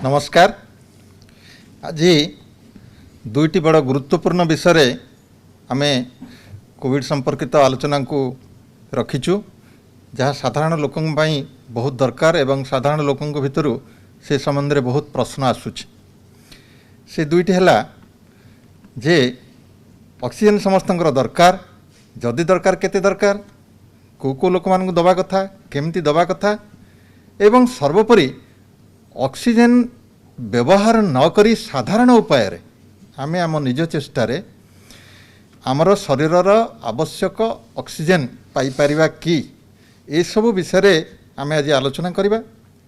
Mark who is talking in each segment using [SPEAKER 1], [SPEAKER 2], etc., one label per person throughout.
[SPEAKER 1] नमस्कार। आज दुईटी बड़ गुरुत्वपूर्ण विषय आम कोविड संपर्कित आलोचना को रखीचु जहाँ साधारण लोक बहुत दरकार एवं साधारण लोक भितर से संबंध में बहुत प्रश्न आसूची। से दुईटी है जे ऑक्सीजन समस्त दरकार, जदि दरकार केते दरकार, को लोक मान दबा कथा, केमती दबा कथा एवं सर्वोपरि ऑक्सीजन व्यवहार न करी साधारण उपाय रे आमे आम निज चेष्टार आमर शरीरर आवश्यक ऑक्सीजन पाई परिबा कि ए सब विषय आमे आज आलोचना करिबा।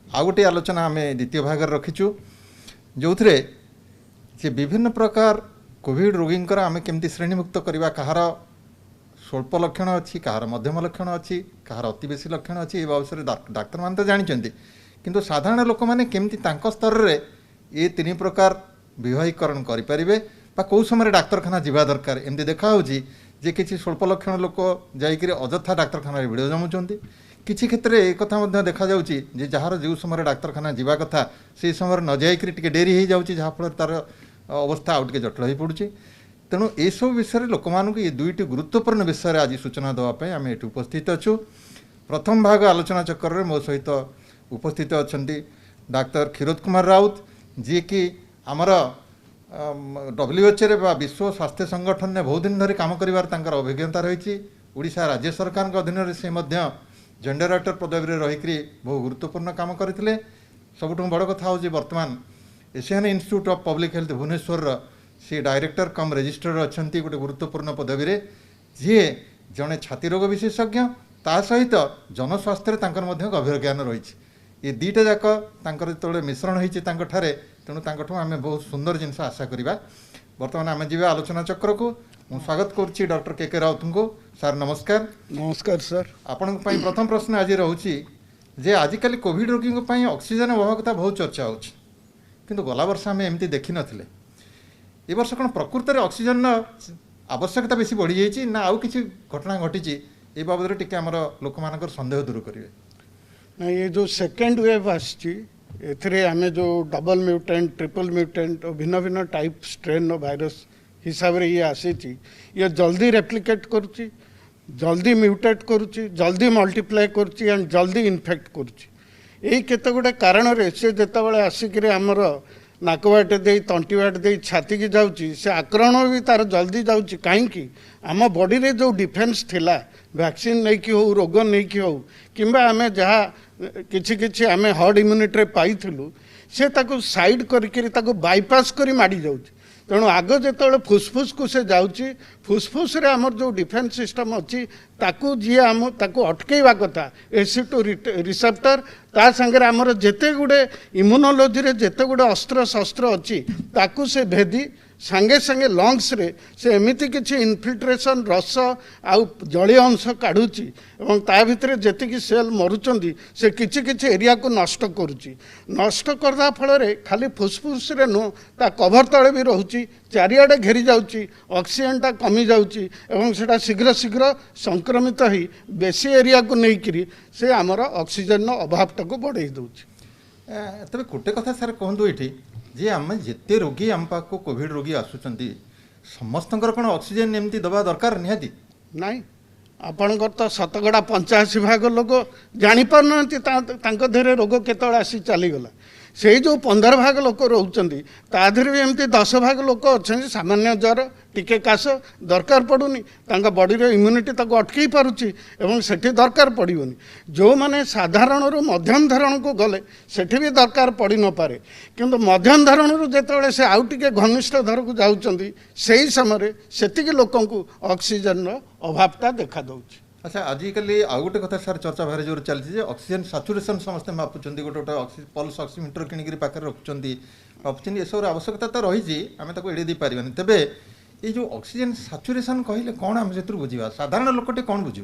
[SPEAKER 1] आ गोटे आलोचना आमे द्वितीय भाग रखीचु जो थे जे विभिन्न प्रकार कोविड रोगींकर आमे केमती श्रेणीमुक्त करवा, कहार स्वल्प लक्षण अच्छी, कहार मध्यम लक्षण अच्छी, कहार अति बेसी लक्षण अच्छी, ए विषय डाक्तर मान तो जानते किंतु साधारण लोक मैंने केमती तांको स्तर रे ये तीन प्रकार विवाहीकरण करें कौ समय डाक्तरखाना जावा दरकार। एमती देखा जे किसी स्वल्प लक्षण लोक जाकर अजथा डाक्तरखाना भिड़ जमुंट, किसी क्षेत्र में एक देखा जे जार जो समय डाक्तरखाना जावा कथा से समय न जाकर टे डेरी हो जाऊँगी, जहाँफल तार अवस्था आउ टे जटिल हो पड़ुची। तेणु ये सब विषय लोक मानक ये दुईटी गुरुत्वपूर्ण विषय आज सूचना देवाई आम ये उपस्थित अच्छु। प्रथम भाग आलोचना चक्कर में मो सहित उपस्थित अच्छा डाक्तर क्षीरोद कुमार राउत जी कि आमर WHO रे विश्व स्वास्थ्य संगठन ने बहुत दिन धरी काम करिवार तांकर अभिज्ञता रही। ओडिशा राज्य सरकार के अधीन से जॉइंट डायरेक्टर पदवी रे रही बहुत गुरुत्वपूर्ण काम करते। सबुठ बड़ कथा हूँ बर्तमान Asian Institute of Public Health Bhubaneswar सी डायरेक्टर कम रजिस्ट्रार अच्छा गोटे गुरुत्वपूर्ण पदवी रे जी जड़े छाती रोग विशेषज्ञ ता सहित जनस्वास्थ्य गभीर ज्ञान रही। ये दुईटा जाक जो मिश्रण होती तेणु आम बहुत सुंदर जिनस आशा करवा। बर्तमान आम जी आलोचना चक्र को मु स्वागत करुच्ची डॉक्टर के राउत को। सर नमस्कार।
[SPEAKER 2] नमस्कार सर।
[SPEAKER 1] आपण प्रथम प्रश्न आज रोचे जे आजिकल कोविड रोगी ऑक्सीजन अभाव कथा बहुत चर्चा हो, किंतु गला वर्ष आम एमती देखी नथिले। ए वर्ष कौन प्रकृत में ऑक्सीजन आवश्यकता बेसी बढ़ी जाइए ना आउ किसी घटना घटी ए बाबद टिके आमर लोक मानकर संदेह दूर करेंगे?
[SPEAKER 2] ना ये जो सेकेंड वेव आमे जो डबल म्यूटेंट, ट्रिपल म्यूटेंट और भिन्न भिन्न टाइप स्ट्रेन वायरस हिसाब रे ये आसी, ये जल्दी रेप्लिकेट करुच्ची, जल्दी म्यूटेट करुच्ची, जल्दी मल्टीप्लाई करुच्ची एंड जल्दी इन्फेक्ट करुच्ची। यही केते गुडे कारण रे से जेतेबेले आसिक आमर नाक बाटे दे, तंटी बाटे दे छाती की जाउची, से आक्रमण भी तार जल्दी जाउची। कहीं आम बॉडी रे जो डिफेन्स थिला वैक्सीन नहीं कि हो, रोग नहीं कि हो, किंबा आमे जहाँ किछि किछि आमे हर्ड इम्यूनिटी रे पाइथिलु से ताको साइड करके ताको बाईपास करी माड़ी जाउची। तेणु आग जो फुसफुस को से जाउची, फुसफुस रे आमर जो डिफेन्स सिस्टम अच्छी ताकू जी आम ताकू अटकेवा कथा AC2 रिसेप्टर ता संगे आमर जेते गुडे इम्यूनोलॉजी रे जेते गुडे अस्त्र शस्त्र अच्छी ताकू से भेदी संगे संगे लंग्स रे से एमिति किछि इनफिल्ट्रेशन रस आउ जलीय अंश काढुची एवं ता भितरे जेतिकी सेल मरुचंदी से किछि किछि एरिया को नष्ट करूची। नष्ट करदा फल रे खाली फुसफुस रे नो ता कभर तळे भी रहूची, चारियाडे घेरी जाउची, ऑक्सीजन ता कमी जाउची एवं सेटा शीघ्र शीघ्र संक्रमित ही बेसी एरिया को नहीं करी से आमर ऑक्सीजन अभाव टाको बढ़ाई दउची।
[SPEAKER 1] तबे गोटे कथा सर कहतु ये जे आम जिते रोगी आम पाक कोविड रोगी आसुचंती समस्त कौन ऑक्सीजन एमती दबा दरकार निहाती
[SPEAKER 2] नाई। आपणकर तो 85% लोक जापर ना देहरे रोग केत आसी चलीगला, से जो 15% लोक रोचंती ताधर भी एमती 10% लोक अच्छा सामान्य ज्वर टिके काश दरकार पड़ूनी, बॉडी रे इम्यूनिटी ताको अटकई पारुची एवं सेठी दरकार पड़ोनी। जो माने साधारण रु मध्यम धरण को गले सेठी भी दरकार पड़ी न पारे, किंतु मध्यम धरण रु जेतेबेले से आउ टिके घनिष्ठ धर को जाउचंती सेही समय सेतिके लोकन को ऑक्सीजन रो अभावता देखा दउची।
[SPEAKER 1] अच्छा आजिकल आउ गोटे कथा सर चर्चा भारी जोर चलती ऑक्सीजन सैचुरेशन समस्त मापुचंती, गोटे गोटे पल्स ऑक्सीमीटर किनिक पाखे रखुचंती मापुचंती, ए सब आवश्यकता तो रही आम ताको एड़ी दे पारिबानी। तेबे ये जो ऑक्सीजन सैचुरेशन कहले कौन आम से बुझा, साधारण लोकटे कौन बुझ?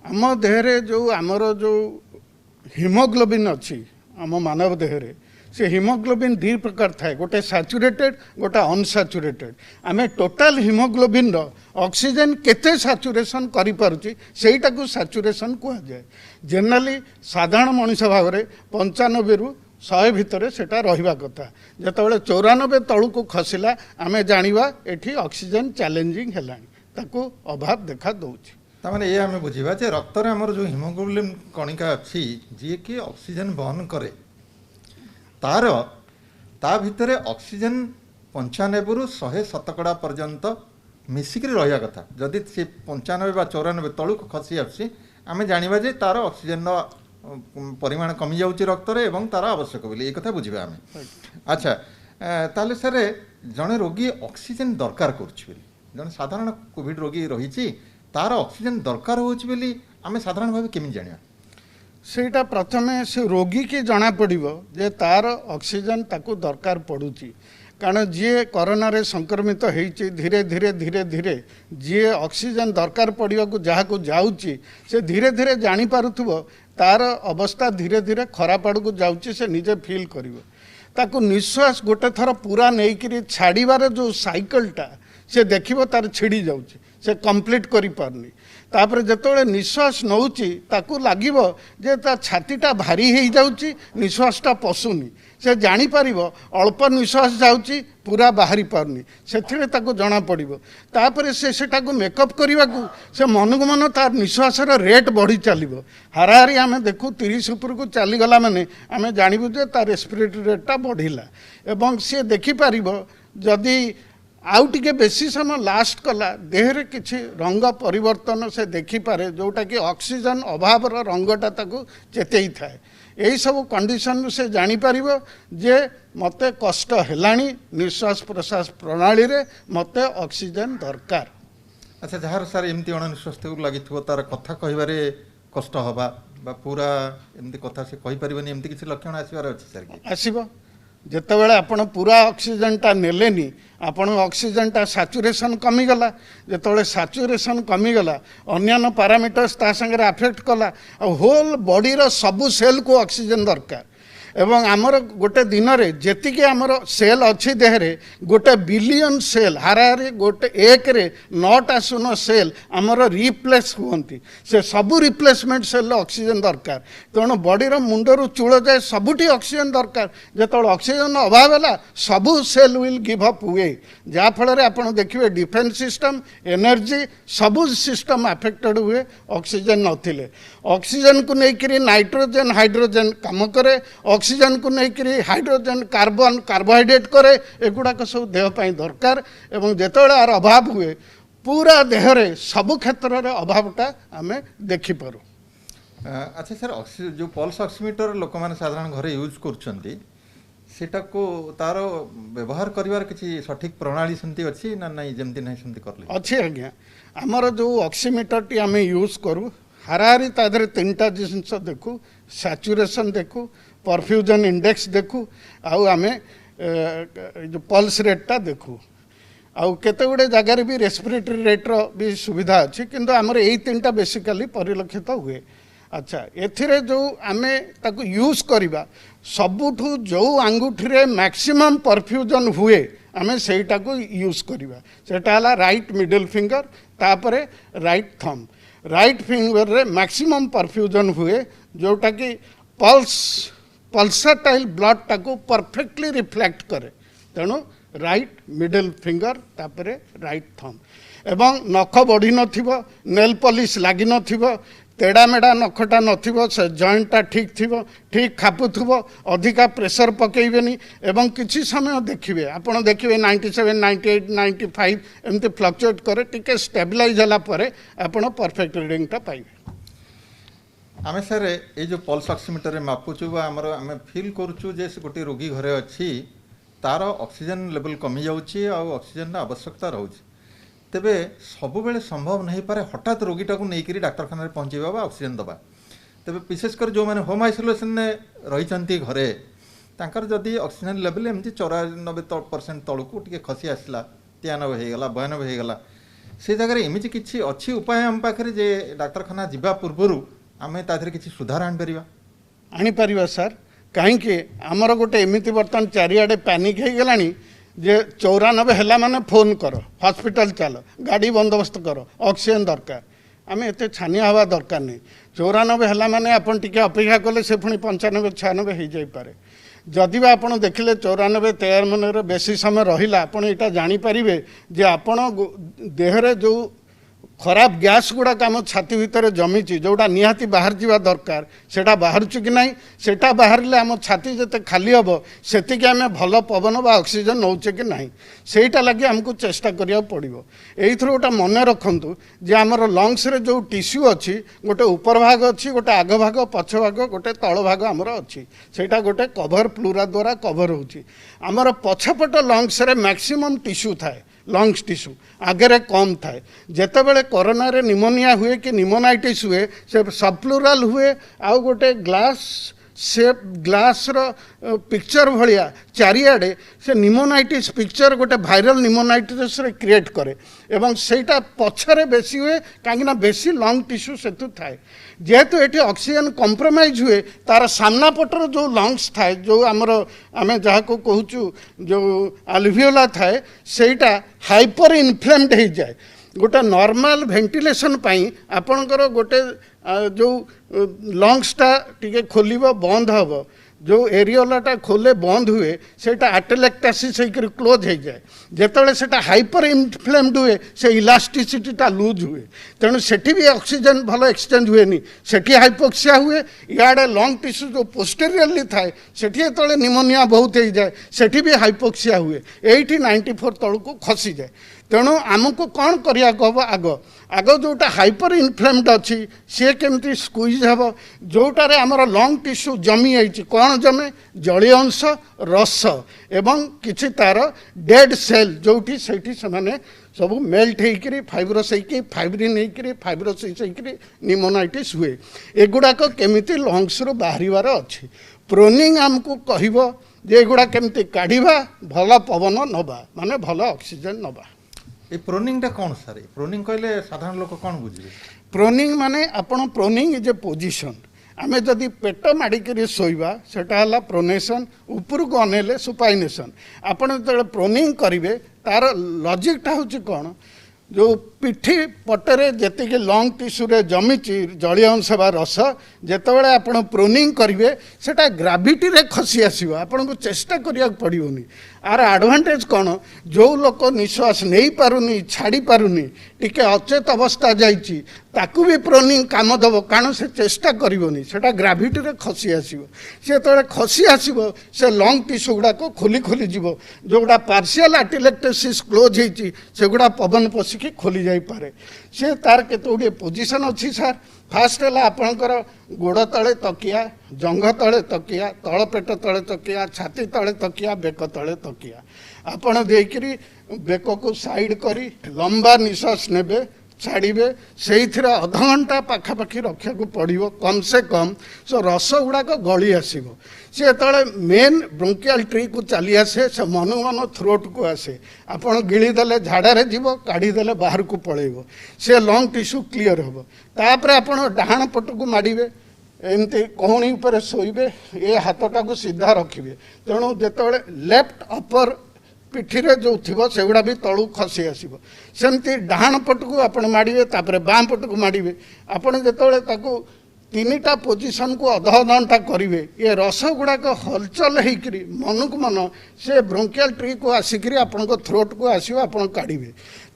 [SPEAKER 2] आम देहरे जो आमर जो हिमोग्लोबिन अच्छी आम मानव देहरे से हिमोग्लोबिन दी प्रकार थाए, गोटे सैचुरेटेड गोटे अनसैचुरेटेड। आमे टोटाल हिमोग्लोबिन रो ऑक्सीजन केते सैचुरेशन करि पारुची सेटाको सैचुरेशन कह जाए। जनरली साधारण मनुष्य भाव में 95 रु 100 भितर सेटा रहिबा कथा जेतेबेले 94 तळुको खसिला आमे जानिबा एठी ऑक्सीजन चैलेंजिंग हेलानी ताको अभाव देखा दउछि
[SPEAKER 1] तामाने ये आमे बुझिबा जे रक्त रे हमर जो हिमोग्लोबिन कणिका अछि जे कि ऑक्सीजन वहन करे तार ता भितरे ऑक्सीजन 95 रु 100 शतकड़ा पर्यंत मिसिक रहा कथा जदि से 95 बा 94 तलुक खसी आसी आमे जानिबा जे तार ऑक्सीजन परिमाण कमी जाउची रक्त रे एवं तार आवश्यक बोली एक कथा बुझिबा आमे अच्छा ताले सर जने रोगी ऑक्सीजन दरकार करछि बोली जने साधारण कोविड रोगी रहिछि तार ऑक्सीजन दरकार होछि बोली आमे साधारण भाबे केमि जानिया
[SPEAKER 2] सेटा प्रथमे से रोगी के जना पड़िबो जे तार ऑक्सीजन ताकू दरकार पड़ुची कारण जी कोरोना रे संक्रमित होइछि धीरे धीरे धीरे धीरे जी ऑक्सीजन दरकार पड़िया को जहाँ को जाउची से धीरे धीरे जानी पारुथबो तार अवस्था धीरे धीरे खराब आड़ को जाउची से निजे फील करिवो ताकू निश्वास गोटे थर पूरा नेइकिरी छाड़ीबार जो साइकिलटा से देखिबो तार छिड़ी जाउची से कंप्लीट करि पारनी तापर जेतोले निश्वास नउची ताकू लागिबो जे ता छातीटा भारी हेइ जाउची निश्वासटा पसुनी से जानी पारिबो अल्प निश्वास जाउची पूरा बाहरी पारनी सेथिरे ताकू जना पड़िबो तापर से सेटाकू मेकअप करिवाकू से मनकु मन तार निश्वासर रेट बढ़ी चलिबो हाराहारी आमे देखू 30 ऊपर को चली गला माने आमे जानिबु जे तार रेस्पिरेटरी रेटटा बढ़िला एवं से देखि पारिबो जदी आउ टिके बेसी समय लास्ट कला देहरे किछि रंग परिवर्तन से देखिपारे जोटा कि ऑक्सीजन अभाव रंगटा ताकू चेतई थाए यही सब कंडीशन से जानी पारिबो जे मते कष्ट हेलानी निश्वास प्रश्वास प्रणाली रे मते ऑक्सीजन दरकार
[SPEAKER 1] अच्छा जहाँ सर एमती अणनिश्वास लगी तार कथा कहबारे कष्ट हवा बा पूरा एमती कथा से कहि परिबनी एमती किछि लक्षण आसीबार अछि सर कि
[SPEAKER 2] आसीबो जेतेबेले आपण पूरा ऑक्सीजन टा नेलेनी आपण ऑक्सीजन टा सैचुरेशन कमी गला जेतेबेले सैचुरेशन कमी गला अन्यान्य पैरामीटर्स ता संगे अफेक्ट कला होल बॉडी रो सब सेल को ऑक्सीजन दरकार एवं आमर गोटे दिन में जेतिके आमर सेल अच्छी देहरे गोटे बिलियन सेल हाराहारी गोटे एक रे 9टा शून्य सेल आमर रिप्लेस हुंती से सबू रिप्लेसमेंट सेल ऑक्सीजन दरकार तेणु बॉडीर मुंडरू चूल जाए सबुठी ऑक्सीजन दरकार जो ऑक्सीजन अभाव है सबू सेल विल गिव अप हुए जहाँफल आपड़ देखिए डिफेन्स सिस्टम एनर्जी सबू सिस्टम अफेक्टेड हुए ऑक्सीजन नथिले ऑक्सीजन को लेकर नाइट्रोजन हाइड्रोजन काम करे ऑक्सीजन को लेकर हाइड्रोजन कार्बन कार्बोहाइड्रेट करे एगुड़ाक सब देहपाई दरकार एवं जितेबाला यार अभाव हुए पूरा देहरे सबु क्षेत्र में अभावटा आम देखिपारू।
[SPEAKER 1] अच्छा सर जो पल्स ऑक्सीमीटर लोक मैंने साधारण घरे यूज कर तार व्यवहार करिवार किसी सठिक प्रणाली सेमती अच्छी ना नहीं जमती नहीं सेमती करले
[SPEAKER 2] अच्छी आज्ञा आमर जो ऑक्सीमीटर टी आम यूज करूँ हाराहारी तादरे 3टा जिनस देखू सैचुरेशन देखू परफ्यूजन इंडेक्स देखू आउ आमे जो पल्स रेटटा देखू आउ केते गुडे जगार भी रेस्पिरेटरी रेट्र भी सुविधा अच्छी किंतु आमर यही 3टा बेसिकली परिलक्षित हुए। अच्छा एथिरे जो आमे ताकू यूज करिबा सबुठू जो आंगुठी रे मैक्सिमम परफ्यूजन हुए आमे सेटा को यूज करिबा सेटा हला राइट मिडिल फिंगर तापरे राइट थंब राइट फिंगर रे मैक्सिमम परफ्यूजन हुए जोटा कि पल्सटाइल ब्लड टाको परफेक्टली रिफ्लेक्ट करे तेणु राइट मिडिल फिंगर तापरे राइट थंब एवं नख बढ़ी नथिबो नेल पॉलिश लागी नथिबो तेड़ा मेड़ा नखटा नथिबो से जॉइंटटा ठीक खापुथुबो अधिका प्रेशर पकेइबेनी एवं किछि समय देखिबे आपण देखिबे 97 98 95 एमती फ्लक्चुएट करे टिके स्टेबलाइज होला परे आपण परफेक्ट रीडिंगटा पाइबे।
[SPEAKER 1] आमे सर ये जो पल्स ऑक्सीमीटर मापुचु बा हमर आमे फील करूचु जे गोटे रोगी घरे अछि तार ऑक्सीजन लेवल कमी जाउची आ ऑक्सीजन आवश्यकता रहउची तेबे सब बेले संभव नहीं पारे हठात रोगीटा को नहीं डाक्तरखाना पहुँचेबा बा ऑक्सीजन दबा तेबे विशेषकर जो मैंने होम आइसोलेशन रही घरे तांकर जदि ऑक्सीजन लेवल एमती 94% तलू टे खसी आसला 93 होगा 92 होगा से जगह एमती किसी अच्छी उपाय आम पाखे जे डाक्तरखाना जावा पूर्वर आम तादेह किसी सुधार आनीपर
[SPEAKER 2] सर कहीं आमर गोटे एमती बर्तमान चारिआडे पैनिक हो गलानी जे 94 है माने फोन कर हॉस्पिटल चल गाड़ी बंदोबस्त कर ऑक्सीजन दरकार आम एत छानिया हवा दरकार नहीं 94 है माने आपन टिके अपेक्षा कले से पुणी 95 96 हो जाए जदि बा आपण देखिले 94-93 बेसी समय रहिला आपण एटा जानि परिबे जे आपण देहरे जो खराब गैस गुड़ाक आम छाती भितर जमीची जोटा निहाती बाहर जावा दरकार सेटा बाहर कि ना सेटा बाहर आम छाती जिते खाली हम से आम भल पवन बा ऑक्सीजन नौचे कि ना सेटा लगे आमको चेष्टा करिया पड़िबो। एइथरो गोटा मन रखंतु जे आमर लंग्स रे जो टिश्यू अच्छी गोटे ऊपर भाग अच्छी गोटे आग भाग पछ भाग गोटे तल भाग आमर अच्छी सेटा गोटे कभर प्लूरा द्वारा कभर होची आमर पछपट लंग्स रे मैक्सिमम टिश्यू थाए लंग्स टिश्यू आगे कम थाए जेतेबेले कोरोना रे निमोनिया हुए कि निमोनाइटिस हुए से सबप्लूराल हुए आउ गोटे ग्लास सेप ग्लास रो पिक्चर भलिया चारिआडे से निमोनाइटिस पिक्चर गोटे भाइरल निमोनाइटिस रे क्रिएट करे एवं सेटा पछरे बेसी हुए कहीं बेसी लंग टिश्यू सेतु थाए जेहेतु एटी ऑक्सीजन कॉम्प्रोमाइज हुए तार सामना पटर जो लंग्स थाए जो आमर आमे जहा को कहूचु जो अल्वियोला थाए सेटा हाइपर इन्फ्लेम्ड हो जाए गोटे नॉर्मल वेंटिलेशन पाई आपणकर गोटे जो लंग्सटा टिके खोलिबो बंद हबो जो एरियोलाटा खोले बंद हुए सेटा आटेलेक्टासिस होकर क्लोज हो जाए जेतेबेले सेटा हाइपर इन्फ्लेम्ड हुए से इलास्टिसिटीटा लूज हुए तेणु सेठी भी ऑक्सीजन भल एक्सचेंज हुए नहीं सेठी हाइपोक्सिया हुए इआडे लंग टिश्यू जो पोस्टेरियरली थाए सेठी जेतेबेले निमोनिया बहुत हो जाए सेठी भी हाइपोक्सिया हुए 94 तलू खसी जाए तेणु आमको कौन करिया हम आग आग जोटा हाइपर इन्फ्लेम्ड अच्छी सी केमती स्क्वीज हे जोटार आमर लंग टिश्यू जमी जाइए कौन जमे जलीय अंश रस एवं किछि तार डेड सेल जोटी सेठी से सब मेल्ट होकर फाइब्रोस फाइब्रिन होकर फाइब्रोसिस होकर निमोनाइटिस हुए एगुड़ाक केमिति लंग्स रू बाहर अच्छी प्रोनिंग आमको कहब जे एगुड़ा केमिति काढ़ा भल पवन नवा माने भल ऑक्सीजन नवा
[SPEAKER 1] ये प्रोनिंग कौन सारे प्रोनिंग कहले साधारण लोक कौन बुझे
[SPEAKER 2] प्रोनिंग माने आपण प्रोनिंग इज ए पोजिशन आमे जदि पेट माड़िकी शोवा सेटा प्रोनेसन ऊपर को अनेले सुपाइनेसन आपण जो प्रोनिंग करेंगे तार लॉजिकटा हूँ कौन जो पिठी पटरे जी लंग टिश्यू रे जमीची जलीय अंश बा रस जितेबाला आप प्रोनिंग करेंगे सेटा ग्राविटी रे खसी आसो आपन को चेष्टा करिया पड़ोनी आर एडवांटेज कौन जो लोक निश्वास नहीं पारुनी छाड़ी पारुनी टिके अचेत अवस्था जाइची ताकू भी प्रोनिंग काम दब कारण से चेष्टा करिवनी सेटा ग्राविटी रे खसी आसो से तले खसी आसो से लंग टिश्यू गुड़ाक खोली खोली जीव जोगुड़ा पार्शियल आर्टिलेक्टेसिस क्लोज होती सेगुड़ा पवन पशिकी खोली जाई पारे से तार केते गुड़े पोजिशन अच्छी सार फास्ट है आपणकर गोड़ तले तकिया जंघ तले तकिया तल पेट तले तकिया छाती तले तकिया बेक तले तकिया आपण देकरी बेक को साइड करी लंबा निश्वास नेबे छाड़े से अध घंटा पाखापाखि रखा पड़ो कम से कम सो रस गुड़ाक गली आसो सी जो मेन ब्रोंकियल ट्री को चली आसे से मनु मन थ्रोट को आसे आपड़ गिड़ीदे झाड़े जीव काढ़ीदे बाहर को पलैब से लंग टिश्यू क्लीयर हम तापर आप डाहाण पट को माड़े एमती कहुणी उपर शोबे ये हाथटा को सीधा रखिए तेणु जिते लेफ्ट अपर पिठी रे जो थी सेगुड़ा भी तलू खसी आसो सेमती डाहाण पट को आप माड़े तापर बाँ पट को माड़े आपड़ जो तीनटा पोजिशन को अध घंटा करेंगे ये रस गुड़ाक हलचल होकर मन को मन से ब्रोंकियल ट्री को आसिक आपण थ्रोट को आसो आप काढ़े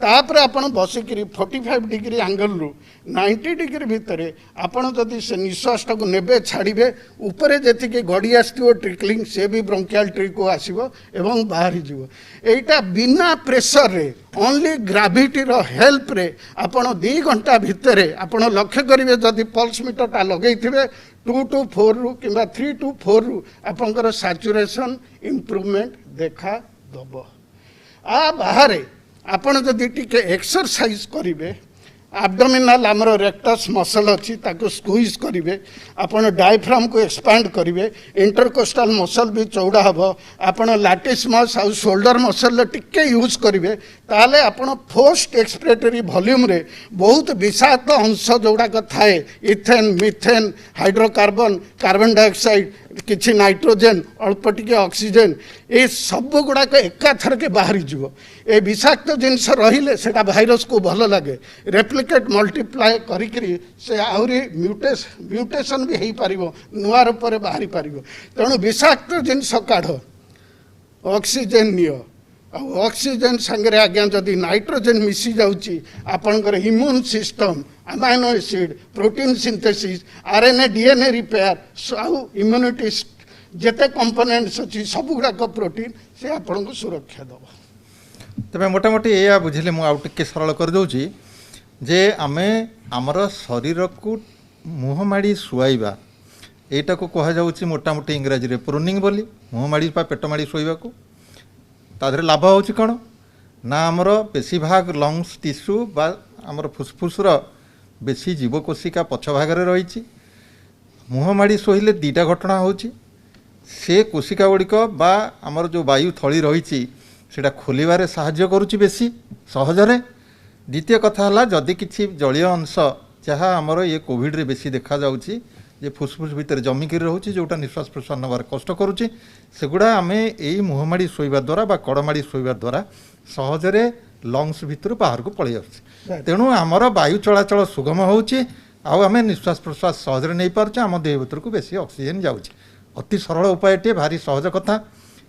[SPEAKER 2] तापर आप बसिक 45 डिग्री एंगल रु 90 डिग्री भितर आपड़ जदि से निश्वास को नेबे छाड़े उपरे जी गड़ी आसो ट्रिकलिंग से भी ब्रोंकियल ट्री को आसो एवं बाहरी जीव एटा बिना प्रेशर रे ओनली ग्राविटी रो हेल्प रे आपण 2 घंटा भितर आपण लक्ष्य करेंगे जदि पल्स मीटरटा लगे 2 to 4 रु कि 3 to 4 रु आपंकर सैचुरेशन इम्प्रूवमेंट देखा दब आ बाहर आपण जदि टिके एक्सरसाइज करेंगे एब्डोमिनल आमर रेक्टस मसल अच्छी ताको स्क्वीज करेंगे आपण डायफ्राम को एक्सपांड करेंगे इंटरकोस्टल मसल भी चौड़ा हम आपण लैटिस मस आउ शोल्डर मसल टिके यूज करेंगे ताले आपण फोर्स्ड एक्सपिरेटरी वॉल्यूम रे बहुत विषाक्त अंश जोड़ाक थाए ethane methane hydrocarbon carbon dioxide किछि नाइट्रोजेन अल्प टिके ऑक्सीजन ए सब गुड़ाक एकाथर के बाहरी जीव ए विषाक्त जिनस रहिले सेटा भाइरस को भल लगे रेप्लिकेट मल्टीप्लाए करिकरी से आहुरी म्यूटेशन भी हेई पारिबो नुआ रूप में बाहरी पारिबो तेणु विषाक्त जिनस काढ़ ऑक्सीजन नियो ऑक्सीजन संगे आज्ञा जदि नाइट्रोजेन मिसी जाउची आपनकर immune system amino acid protein synthesis RNA DNA repair आउ इम्यूनिटी जेते कंपोनेंट्स अच्छी सब गुड़ाक प्रोटीन से आपन को सुरक्षा दब
[SPEAKER 1] तेज मोटामोटी या बुझे मुझे आउ टे सरल कर दूची जे आमे आमर शरीर को मुह माड़ी शुआइबा एटा को कह जाउची मोटामोटी इंग्राजी रे प्रूनिंग बोली मुह माड़ी पेट माड़ी शोइबा को तादरे लाभ होची कौन ना आमर बेसी भाग लंग्स टिश्यू बा आमर फुसफुसर बेसी जीवकोशिका पछ भागरे रही मुह माड़ी शोइले दीटा घटना होची से कोशिका गुड़िक बा आमर जो वायु थली रही सेटा खोलिबारे साहाय्य करुची बेसी सहजरे द्वितीय कथा है जदि किसी जलीय अंश जहाँ आमर ये कोविड रे बेसी देखा जाउची जे फुसफुस भितर जमिकी रोचे जोटा निश्वास प्रश्वास नबार कष्ट करुचे सेगुड़ा आम यही मुहमाड़ी शोइबा द्वारा बा कड़माड़ी शोइबा द्वारा सहजरे लंग्स भितर बाहर को पलि आसुचे तेणु आमर वायु चलाचल सुगम होउची आउ आम निश्वास प्रश्वास सहजरे नहीं पार्चे आम देह भीतर को बेसी ऑक्सीजन जाउची अति सरल उपायटे भारी सहज कथा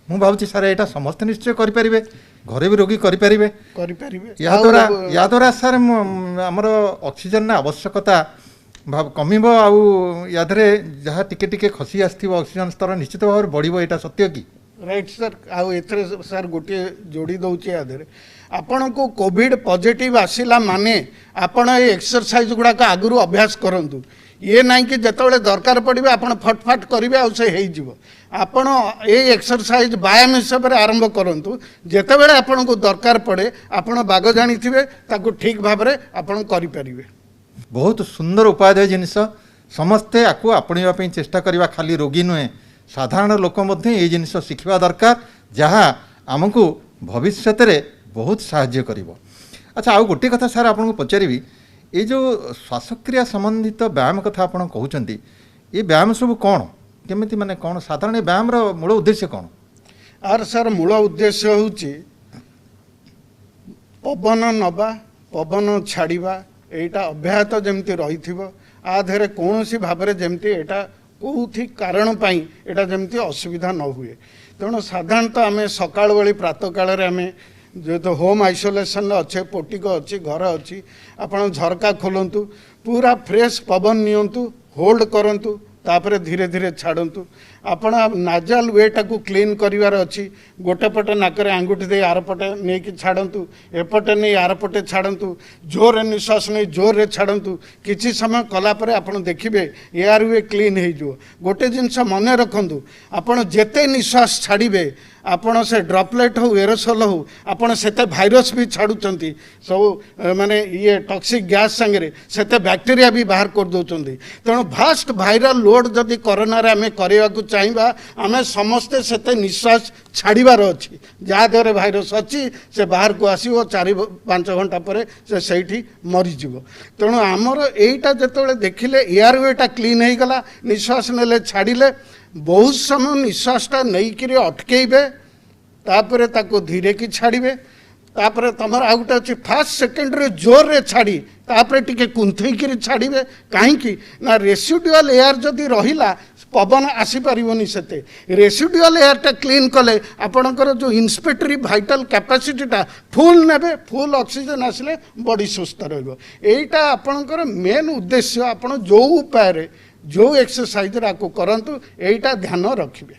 [SPEAKER 1] मु भावुची सारे यहाँ समस्ते निश्चय करें घरे भी रोगी करें या द्वारा सार आमर ऑक्सीजन आवश्यकता भाव कमिब आधे जहाँ टिके टिके खसी आसथिबो ऑक्सीजन स्तर निश्चित भाव बढ़िबो एटा सत्य की
[SPEAKER 2] राइट सर आउ एथरे सर गोटे जोड़ी दउचे आधे आपण को कोविड पॉजिटिव आसिला माने आपण ए एक्सरसाइज गुड़ाक आगुरु अभ्यास करंतु ये नाई कि जेतबेले दरकार पड़िबे आपण फटफाट करिवे आ से हेई जिवो आपण ए एक्सरसाइज व्यायाम हिसाब रे आरंभ करंतु जेतबेले आपण को दरकार पड़े आपण बाग जानिथिबे ताको ठीक भाव रे आपण करि परिबे
[SPEAKER 1] बहुत सुंदर उपादेय जिनिस समस्ते आपको आपणा चेष्टा करवा खाली रोगी नुहे साधारण लोक ये जिनिस शिखा दरकार जहाँ आमको भविष्य बहुत साहाय्य करिवो। अच्छा आउ गोटे कथा सार आपको पचारि ये जो श्वासक्रिया संबंधित व्यायाम कथा आप कहते ये व्यायाम सब कौन केमिति माने कौन साधारण व्यायाम मूल उद्देश्य कौन
[SPEAKER 2] आर सर मूल उद्देश्य होची पवन नबा पवन छाड़िबा एटा अभ्याहत जमती रही आधे कौन सी भाव में जमती एटा कौथि कारण पाई एटा जमती असुविधा न हुए तेणु साधारणतः आम सकाळ बेली प्रातः काल आम जो होम आइसोलेशन अच्छे पोटिक अच्छी घर अच्छी आपण झरका खोलतु पूरा फ्रेश पवन नियंतु होल्ड करंतु तापर धीरे धीरे छाड़ू आपण नाजाल वेटा को क्लीन करिवार अच्छी गोटे पटे नाकरे आंगुठी दे आर पटे नहीं कि छाड़ू एपटे नहीं आर पटे छाड़ू जोर निश्वास नहीं जोर रे छाड़ू किसी समय कलापर आपण देखिए एयर वे क्लीन हो गोटे जिनस मन रखु आपण जेते निश्वास छाड़े आपण से ड्रपलेट हो एरोसोल हो आपण सेते भाइरस भी छाड़ुंट सब माने ये टॉक्सिक गैस संगे सेते बैक्टीरिया भी बाहर कर दौरान तेणु फास्ट भाइराल लोड जदि कोरोना रे आमे करने को चाहिए आमे समस्ते सेते निश्वास छाड़बार अच्छी जहाँद्वारा भाइरस अच्छी से बाहर को आसो 4-5 घंटा पर से सही मरीज तेणु आमर यहीटा जो देखिले एयर वेटा क्लीन हो गला निश्वास नेले छाड़िले बहुत समय निश्वासटा नहीं कि अटकेबे तापर ताको धीरे की छाड़े तापर तुम आ गोटे अच्छे फास्ट सेकेंड रे जोर रे छाड़ी तापर टिके कुंथई छाड़े कहीं ना रेसिडुअल एयर जदि रहिला पवन आसीपारनी से रेसिडुअल एयरटा क्लीन कले आपणकर जो इंस्पेक्टरी भाइटल कैपेसिटीटा फुल नेबे फुल ऑक्सीजन आसिले बॉडी सुस्थ रहीटा आपणकर मेन उद्देश्य आपण जो उपाय जो एक्सरसाइज आपको करंतु एटा ध्यान रखिबे।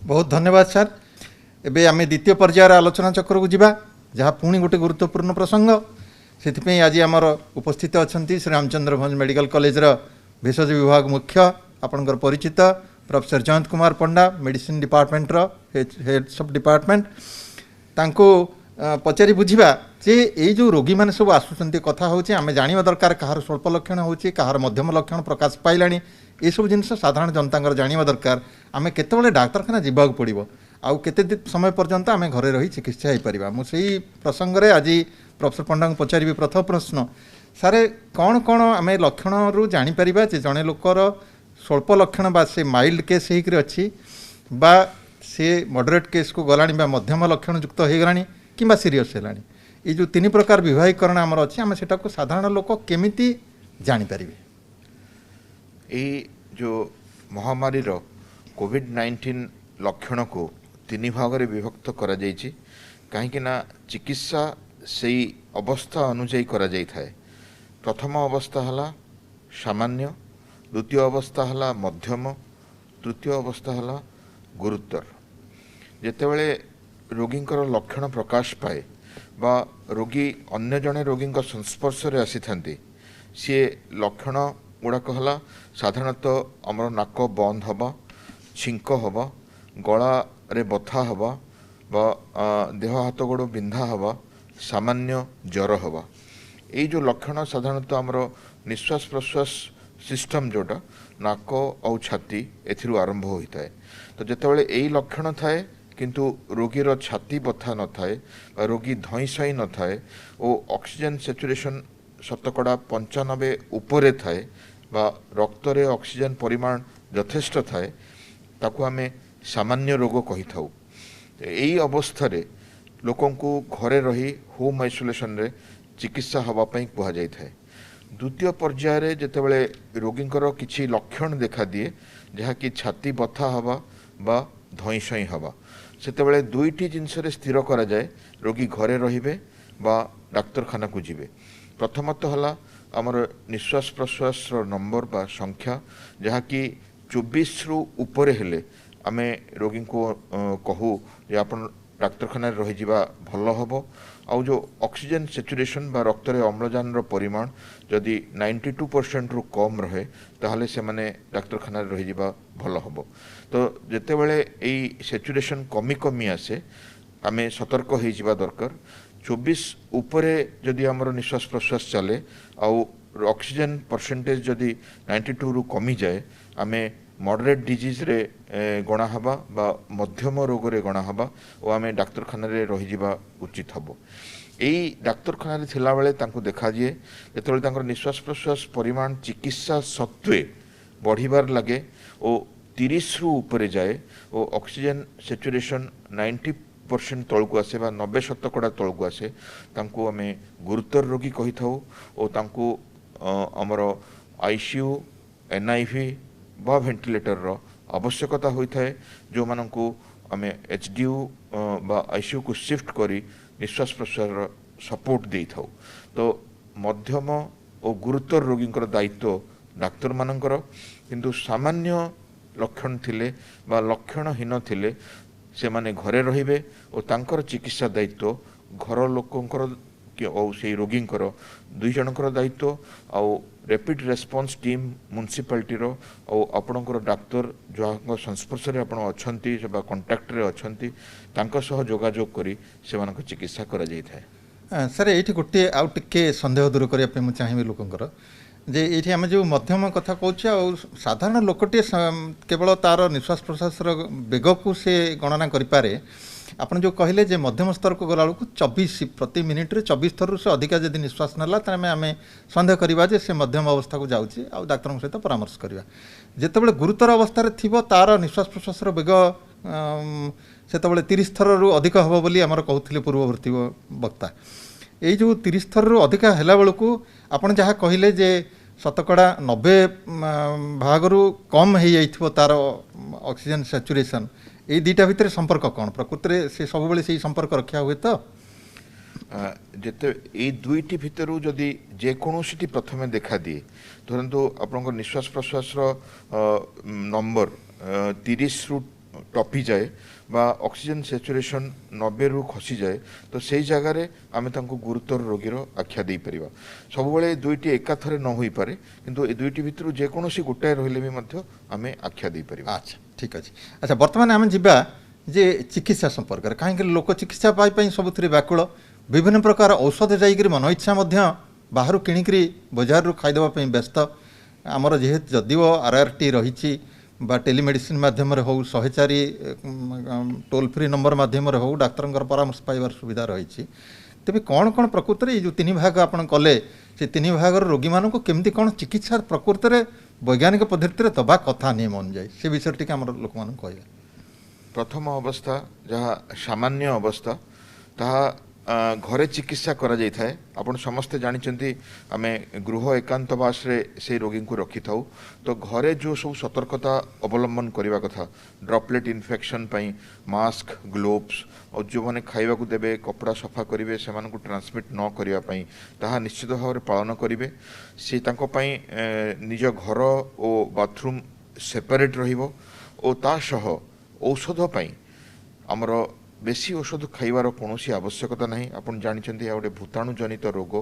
[SPEAKER 1] बहुत धन्यवाद सर एबे आमे द्वितीय पर्यायर आलोचना चक्र को जिबा जहाँ पुणी गोटे गुरुत्वपूर्ण प्रसंग से आज आमर उपस्थित अच्छा श्री रामचंद्र भंज मेडिकल कॉलेज भेषज विभाग मुख्य आपणकर परिचित professor Jayant Kumar Panda medicine department heads of department तांको पचारि बुझा जे ये जो रोगी मैंने सब आसुँच कथा हूँ आम जाना दरकार कहार स्वल्प लक्षण हो कहार मध्यम लक्षण प्रकाश पाइला ये सब जिन साधारण जनता जाना दरकार आम केतबेले डाक्तरखाना जावाक पड़ो आउ केते समय पर्यंत आम घरे रही चिकित्सा हो पार मुझे प्रसंग में आज प्रोफेसर पंडा को पचारि प्रथम प्रश्न सारे कौन कौन आम लक्षण रू जापर जे जड़े लोकर स्वल्प लक्षण बा से माइल्ड केस होकर अच्छी बा से मॉडरेट केस को गलानी बा मध्यम लक्षण युक्त हो गलानी कि सीरीयस है ये जो तीन प्रकार विवाहीकरण आमर अच्छी आम सेटा साधारण लोक केमिति जानीपर
[SPEAKER 3] ये जो महामारी कोविड-19 लक्षण को तीन भाग में विभक्त करा जायछि कहीं ना चिकित्सा से अवस्था अनुजाई करा जाय थाए। प्रथम अवस्था हला सामान्य, द्वितीय अवस्था हला मध्यम, तृतीय अवस्था हला गुरुतर। जेतेबेले रोगींकर लक्षण प्रकाश पाए बा रोगी अन्य जड़े रोगी संस्पर्श रे आसी थांती सी लक्षण गुड़ाक हला साधारणतः आमर नाक बंद हवा, छिंक हवा, गला रे बथा हवा बा देह हाथ गोड़ बिंधा हवा, सामान्य ज्वर हवा। ये जो लक्षण साधारणतः आमर निश्वास प्रश्वास सिस्टम जोटा नाक और छाती एथिरु आरंभ होता है। तो जितेबाला यही लक्षण थाए किंतु रोगीर छाती बथा न थाए बा रोगी धई सई न थाए और ऑक्सीजन सैचुरेशन शतकड़ा 95 उपरे थाए बा रक्त रे ऑक्सीजन परिमाण यथेष्ट थाए ताकू आमे सामान्य रोग कही थाउ। यही अवस्था रे लोकों को घरे रही होम आइसोलेशन रे चिकित्सा हवा पई कुहा जाय थाए। द्वितीय पर्याय रे जेतेबेले रोगींकर किछि लक्षण देखा दिए जहा कि छाती बथा हवा बा धई सई हवा सेतेबेले दुईटी जिनस रे स्थिर करा जाए रोगी घरे रहिबे बा डाक्तरखाना को जिबे। प्रथमतः हला आमर निश्वास प्रश्वास नंबर बा संख्या जहा कि 24 रु उपरे हेले आमे रोगी को कहू जे आपण डाक्तरखाना रही जिबा भल हबो। आउ जो ऑक्सीजन सैचुरेशन बा रक्त रे अम्लजान रो परिमाण जदि 92% रु कम रहे ताहले से माने डाक्तरखाना रही जिबा भल हबो। तो जेतेबेले एई सैचुरेशन कमी कमी आसे आमे सतर्क हो जिबा दरकार। 24 उपरे जदि आमर निश्वास प्रश्वास चले आउ ऑक्सीजन परसेंटेज जदि 92 रु कमी जाए आमे मॉडरेट डिजीज रे गणा हबा बा मध्यम रोग रे गणा हबा और आमे डाक्तरखाना रे रही जिबा उचित हबो। एई डाक्तरखाना रे थिला बेले तांको देखा दिए जेतेबेले तांकर निश्वास प्रश्वास परिमाण चिकित्सा सत्वे बढ़िबार लगे और 30 रु ऊपर जाए और ऑक्सीजन सैचुरेशन 90% तलकू आसे बा 90% तलकू आसे तांको आमे गुरुतर रोगी कही थाउ और तांको आमर आईसीयू एनआईवी बा वेंटिलेटर रो आवश्यकता होता है जो मानकू आमे एचडीयू बा आईसीयू को शिफ्ट करी निश्वास प्रश्वास सपोर्ट दे थाउ। तो मध्यम और गुरुतर रोगींकर दायित्व डाक्तर मानकर किंतु सामान्य लक्षण थिले बा लक्षणहीन थिले से माने घरे रहिबे और तांकर चिकित्सा दायित्व घर लोकंकर और से रोगींकर दुई जनकर दायित्व आउ रैपिड रेस्पॉन्स टीम म्युनिसिपालिटी रो और आपणकर डाक्तर जो संस्पर्श रे आपण अछंती बा कांटेक्ट रे अछंती तांका सह जोगाजोग करी से मानक चिकित्सा करा जाय थाए।
[SPEAKER 1] सर ये गोटे आउ टिके संदेह दूर करने मुझे चाहिए लोकंर जे ये आम जो मध्यम कथा कहूँ साधारण लोकटे केवल तार निश्वास प्रश्वास बेग को से गणना करें आप जो कहले जे मध्यम स्तर को गला बेलू 24 प्रति मिनिट रे 24 थर से अधिका जदि निश्वास नाला तेज आम सन्देह करवा जे से मध्यम अवस्था को जाऊँगी आ डाक्तर सहित परामर्श करवा। जितेबाला गुरुतर अवस्था थिबो तार निश्वास प्रश्वास बेग से 30 थर रु अधिक हम बोली आमर कहते पूर्ववर्ती वक्ता ये जो 30 थर रु अधिक है बेलू आपड़ जहाँ कहले जे शतकड़ा 90 भागरू कम हो जाइथिबो तार ऑक्सीजन सैचुरेशन ये दुईटा भितर संपर्क कौन प्रकृति से सब बेले से संपर्क रखा हुए तो
[SPEAKER 3] जेते ये दुईटी भितर जदि जेकोसी प्रथमे देखा दिए धरतु आप निश्वास प्रश्वास नंबर 30 रु टपी जाए बा ऑक्सीजन सैचुरेशन 90 रु खसी जाए तो सही जगार आम गुरुतर रोगीर आख्या दे पार सब दुईटी एका थरे न हो पारे किंतु ए दुईटी भितर जेकोसी गोटाए रहिले भी आम आख्या दे पार।
[SPEAKER 1] अच्छा ठीक अच्छे। अच्छा बर्तमान आम जा जे चिकित्सा संपर्क में कहीं लोक चिकित्सा पाई सब व्याकुल विभिन्न प्रकार औषध जाकर मन इच्छा बाहर किणिक बजार रू खाईदेवाई व्यस्त आमर जेहेतु जदिव RRT रही बा टेलीमेडिसिन माध्यम हो 104 टोल फ्री नंबर माध्यम हो डाक्तर परामर्श पाइबार सुविधा रही तेज कौन कौन प्रकृति में जो तीन भाग आप कले से तीन भाग रोगी मानक केमती कौन चिकित्सा प्रकृति में वैज्ञानिक पद्धति दबा कथा नहीं मन जाए से विषय टी आम लोक मान कह
[SPEAKER 3] प्रथम अवस्था जहाँ सामान्य अवस्था ताहा घरे चिकित्सा करा जाय थाए आपण समस्ते जानिचंती आमे गृह एकांतवास रे से रोगी को रखी थाउ तो घरे जो सब सतर्कता अवलंबन करने कथा ड्रॉपलेट इन्फेक्शन पई मास्क ग्लोव्स और जो माने खाइबा को देबे कपड़ा सफा करिवे से मानको ट्रांसमिट न करिया पई ताहा निश्चित भाव रे पालन करिवे से तांको पई निज घर ओ बाथरूम सेपरेट रहिबो ओ ता सह औषध पई हमर बेसी औषध खाइबार कौन आवश्यकता नहीं आपन जानते गोटे भूताणु जनित रोग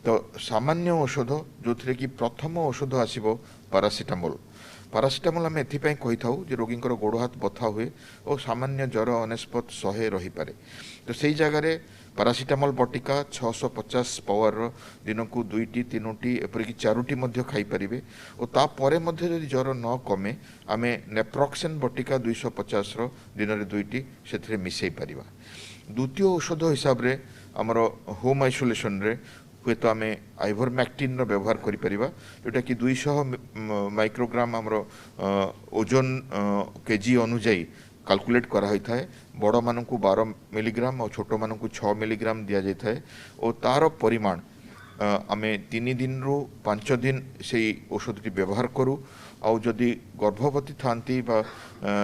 [SPEAKER 3] तो सामान्य औषध जो थे कि प्रथम औषध आसब पारासीटामोल पारासीटामोल आम एपाई कही था रोगी गोड़ हाथ बथा हुए और सामान्य ज्वर अनेस्पत 100 रही पारे तो सही जगार पारासीटामोल बटिका 650 पावर दिन को 2टी 3टी एपरिक 4टी खाईपारे और तापर जदि ज्वर न कमे आम नेप्रोक्सेन बटिका 250 दिन में 2टी से मिसई पार द्वितीय औषध हिसाब से आमर होम आइसोलेशन रे हुए तो आम आइवरमैक्टिन व्यवहार करें जोटा कि 200 माइक्रोग्राम आमर ओजन केजी अनुजाई कैलकुलेट करा होता है बड़ मानक 12 मिलीग्राम और छोट मानक 6 मिलीग्राम दि जाए और तार परिमाण आम 3 दिन रु 5 दिन से औषधटी व्यवहार करूँ आउ जदि गर्भवती थांती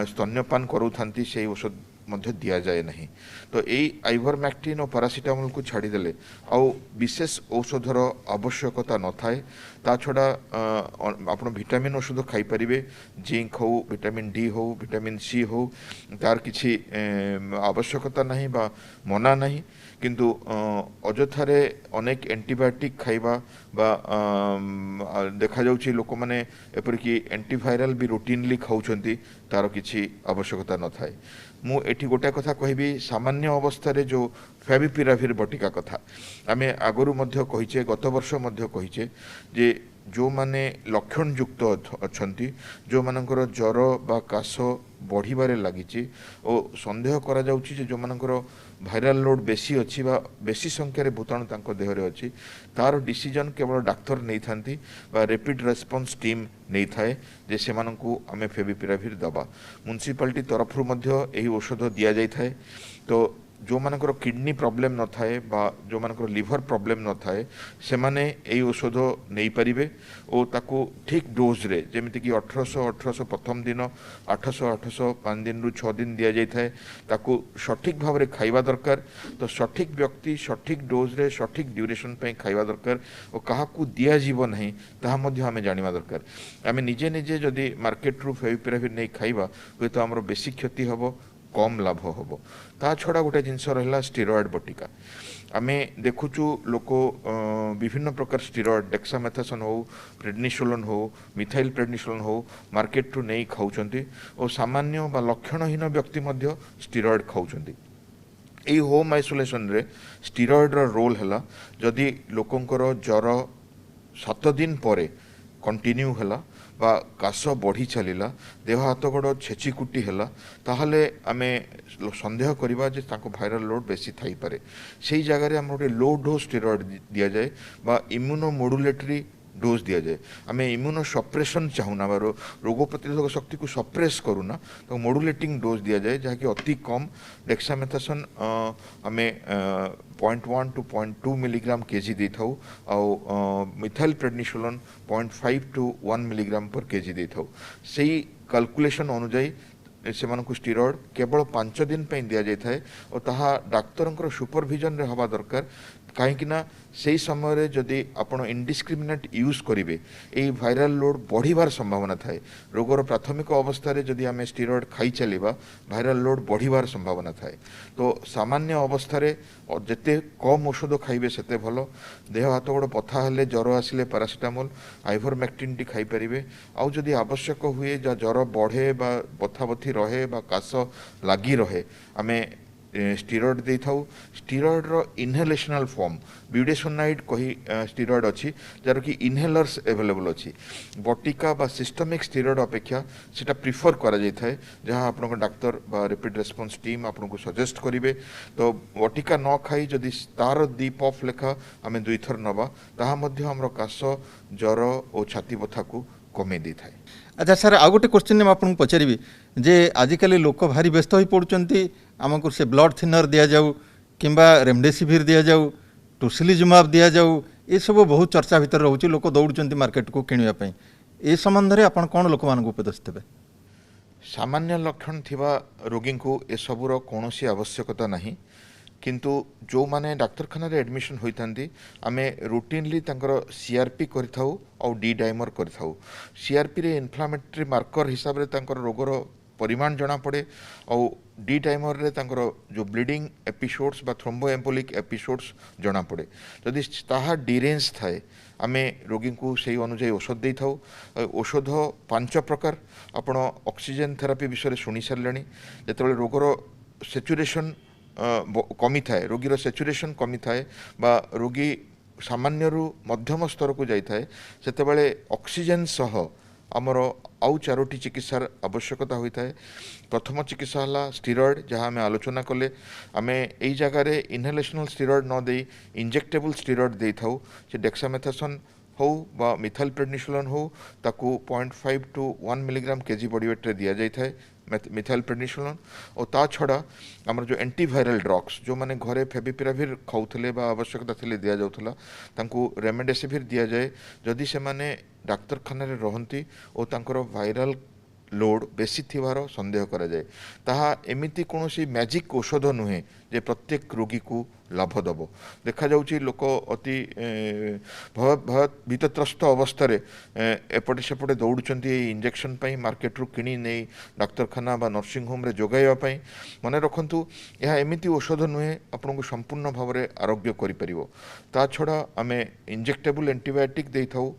[SPEAKER 3] स्तन्यपान करू थांती से औषध मध्य दिया जाए नहीं तो यही आइवरमैक्टिन और पारासीटामोल को छाड़ीदेले आउ विशेष औषधर आवश्यकता न थाए ता छड़ा आप विटामिन औषध खाईपारे जिंक हो विटामिन डी हो विटामिन सी हो तार किसी आवश्यकता नहीं बा मना नहीं किंतु अजथारे अनेक एंटीबायोटिक खाइबा बा देखा जाउछि लोक माने एपरिक एंटीवायरल भी रूटीनली खाउछंती तार किसी आवश्यकता न थाए मु एठी गोटे कथा कहबी सामान्य अवस्था रे जो फैविपिराविर बटिका कथा आमे आगरु मध्य कहिचे गत वर्ष मध्य कहिचे जे जो माने लक्षण युक्त अछंती जो मानकर ज्वर बा काश बढ़िबारे लागिची और संदेह करा जाउची जे जो मानकर भाइराल लोड बेसी अच्छी बा बेसी संख्यार भूताणु तांको देह रे अच्छी तार डिसीजन केवल डाक्तर नहीं थांती बा रैपिड रेस्पॉन्स टीम नहीं थाए जे से मानकु आमे फेविपिराविर दबा म्युनिसिपालिटी तरफ मध्य एही औषध दिया जाय थाए तो जो मानकर किडनी प्रॉब्लम न थाए बा जो मानकर लिवर प्रॉब्लम न थाए से माने एही औषध नहीं पारिबे और ताकू ठीक डोज रे जेमिति कि 1800 प्रथम दिन 800 5 दिन रु 6 दिन दिया जाय थाए ताकू सठिक भाव रे खाइबा दरकार तो सठिक व्यक्ति सठिक डोज रे सठिक ड्यूरेशन पे खाइबा दरकार और काहाकू दिया जीव नहीं ताहा मध्य आमे जानिबा दरकार आमे निजे निजे जदि मार्केट रु फेविपिराविर नहीं खाइबा हुए तो हमर बेसी क्षति हबो कम लाभ हम ता छड़ा गोटे जिनस रहा स्टेरॉयड बटिका आमे देखुचु लोक विभिन्न प्रकार स्टेरॉयड डेक्सामेथासोन हो प्रेडनिसोलोन हो मिथाइल प्रेडनिसोलोन हो मार्केट रु नहीं खाउछंती और सामान्य बा लक्षणहीन व्यक्ति मध्य स्टेरॉयड खाउछंती एई होम आइसोलेशन रे स्टेरॉयड रो रोल हला जदि लोकंकर ज्वर 7 दिन परे कंटिन्यू हला बा काश बढ़ी चलला देह हाथ गोड़ छेचिकुटी है ताहले आमे संदेह करवा जे ताको भाइराल लोड बेसी थाई पारे सेही जगह आम गोटे लो डोज स्टेरॉयड दिया जाए बा इम्यूनो मोडुलेटरी डोज दिया जाए आम इम्यूनो सप्रेशन चाहूना बा रोग प्रतिरोधक शक्ति को सप्रेस करूना तो मोडुलेटिंग डोज दिया जाए जहाँकि अति कम डेक्सामेथासोन आम 0.1 to 0.2 मिलीग्राम केजी दे थाउ आउ मिथाइल प्रेडनिसोलोन 0.5 to 1 मिलीग्राम पर केजी दे थाउ सही कैलकुलेशन अनुजाई से स्टेरॉयड केवल 5 दिन पे दिया जाए थाए और ताहा डाक्तर सुपरविजन रे हवा दरकार कहीं से समय रे जदि आपण इनडिस्क्रिमिनेट यूज करेंगे ये भाइराल लोड बढ़िबार संभावना थाए रोगर प्राथमिक अवस्था रे जदि आम स्टेरॉयड खाई चलिबा भाइराल लोड बढ़िबार संभावना थाए तो सामान्य अवस्था रे जेते कम औषध खाइबे सेते भलो देह हाथ गोड़ बथा हेले ज्वर आसिले पारासीटामोल आइवरमैक्टिन टी खाई परिबे आउ जदि आवश्यक हुए जा ज्वर बढ़े बा बथा बथी रहे बा काश लागी रहे आमे स्टेरॉयड दे थाउ स्टेरॉयड रो इनहेलेशनल फॉर्म ब्यूडेसोनाइड कही स्टेरॉयड अच्छी जार कि इनहेलर्स अवेलेबल अच्छी बटिका बा सिस्टमिक स्टेरॉयड अपेक्षा सेटा प्रिफर करा जाय थाए जहां आपन डाक्तर बा रैपिड रेस्पॉन्स टीम आपन को सजेस्ट करिवे तो बटिका न खाई जदि तार 2 पफ लेखा आमे 2 थर नबा ताहा मध्य हमरो काश ज्वर और छाती बथा को कमे दी थाए।
[SPEAKER 1] अच्छा सर आउ गोटे क्वेश्चन मैं आपको पचारि जे आजिकल लोक भारी व्यस्त हो पड़ुंट आमको से ब्लड थिनर दि जाऊ कि रेमडेसिविर दि जाऊ टोसिलिजुमाब दि जाऊ ये सब बहुत चर्चा भितर रोचे लोक दौड़ मार्केट को किणापी ए संबंध में आप कौन लोक मान उपदेश देवे?
[SPEAKER 3] सामान्य लक्षण थिबा रोगी को ए सबुर कौन सी आवश्यकता नहीं किंतु जो माने डाक्तरखाना रे एडमिशन होइथांती आमे रूटीनली तांकर सीआरपी करिथाउ और डी डाइमर करिथाउ। सीआरपी रे इन्फ्लामेटरी मार्कर हिसाब रे तांकर रोगर परिमाण जना पड़े और डी डाइमर रे तांकर जो ब्लीडिंग एपिसोड्स बा थ्रोम्बोएम्बोलिक एपिसोड्स जना पड़े जदि ताहा डिरेंज थाए आमे रोगी को सही अनुसार औषध दे थाउ। औषध 5 प्रकार आपण ऑक्सीजन थेरापी विषय शुणी सारे जो रोगर सेचुरेशन कमी थाए रोगीर सेचुरेशन कमी थाए बा रोगी सामान्य मध्यम स्तर को जाई थाए सेतेबेले ऑक्सीजन सह आमर आउ 4टी चिकित्सार आवश्यकता होता है। प्रथम चिकित्सा है स्टीरॉयड जहाँ आम आलोचना कले आम यही जगार इनहेलेशनल स्टीरॉयड न दे इंजेक्टेबल स्टीरॉयड दे था से डेक्सामेथासोन हो बा मिथाइल प्रेडनिसोलोन हो ताकू 0.5 to 1 milligram KG body weight रे दिया जाता है मिथाइल प्रेडनिसोलोन और ता छड़ा आमर जो एंटीवायरल ड्रग्स जो माने घरे फेविपिराविर खाऊले बा आवश्यकता थिले दिया जाउथला तांकू रेमडेसिविर दिया जाए जदि से माने डाक्तरखाना रे रहंती और तांकर वायरल लोड बेसी थिवार संदेह करा जाए ताहा एमिति कोनोसी मैजिक औषध नुहे जे प्रत्येक रोगी को लाभ दब। देखा जाउची लोक अति भीतत्रस्त अवस्था एपटे सेपटे दौड़ुचंती इंजेक्शन पई मार्केट रू किनी नहीं डाक्तरखाना बा नर्सिंग होम रे जोगाइबा पई मने रखंतु यह एमिति औषध नुहे आपनको संपूर्ण भाव में आरोग्य करि परिबो। ता छड़ा आमे इंजेक्टेबल एंटीबायोटिक देई थाउ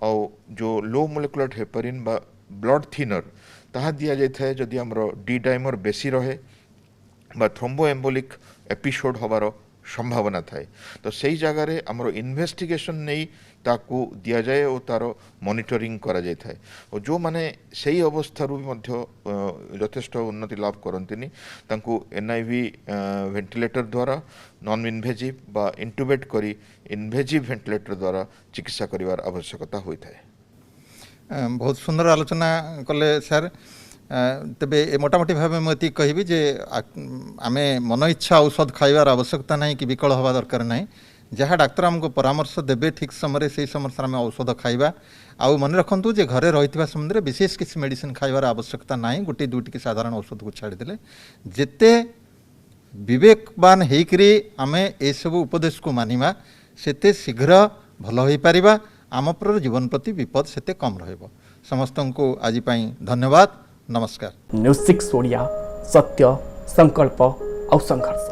[SPEAKER 3] और जो लो मोलेकुलर हेपारिन बा ब्लड थिनर ताहा दिया जाता है जदि आमर डी डाइमर बेसी रहे बा थ्रोम्बोएम्बोलिक एपिसोड होबार संभावना थाए तो सही जगार आमर इन्वेस्टिगेशन नहीं ताकू दिया जाए और तार मॉनिटरिंग करा जाय थाए और जो माने सही अवस्था यथेष्ट उन्नति लाभ करंतिनी तांकू एनआईवी वेंटिलेटर द्वारा नॉन इनवेजिव बा इंटुबेट करी इनवेजिव वेंटिलेटर द्वारा चिकित्सा करिवार आवश्यकता होई थाए।
[SPEAKER 1] बहुत सुंदर आलोचना कले सर तेबे मोटामोटी भाव मुझे कहबी जे आमे मन इच्छा औषध खाइबार आवश्यकता नहीं कि विकल हवा दरकार नहीं जहाँ डाक्तर आमको परामर्श देबे ठीक समय से समय आम औषध खाइबा आउ मन रखु जे घरे रही समय विशेष किसी मेडिसिन खाइबार आवश्यकता नहीं गोटे दुईटी साधारण औषध को छाड़देले जेते विवेकवान होकरी आमे ए सब उपदेश को मानिबा सेते शीघ्र भल हो पारिबा आम पर जीवन प्रति विपद सेते कम रहिबो। समस्त को आज धन्यवाद नमस्कार।
[SPEAKER 4] न्यूज 6 ओडिया सत्य संकल्प और संघर्ष।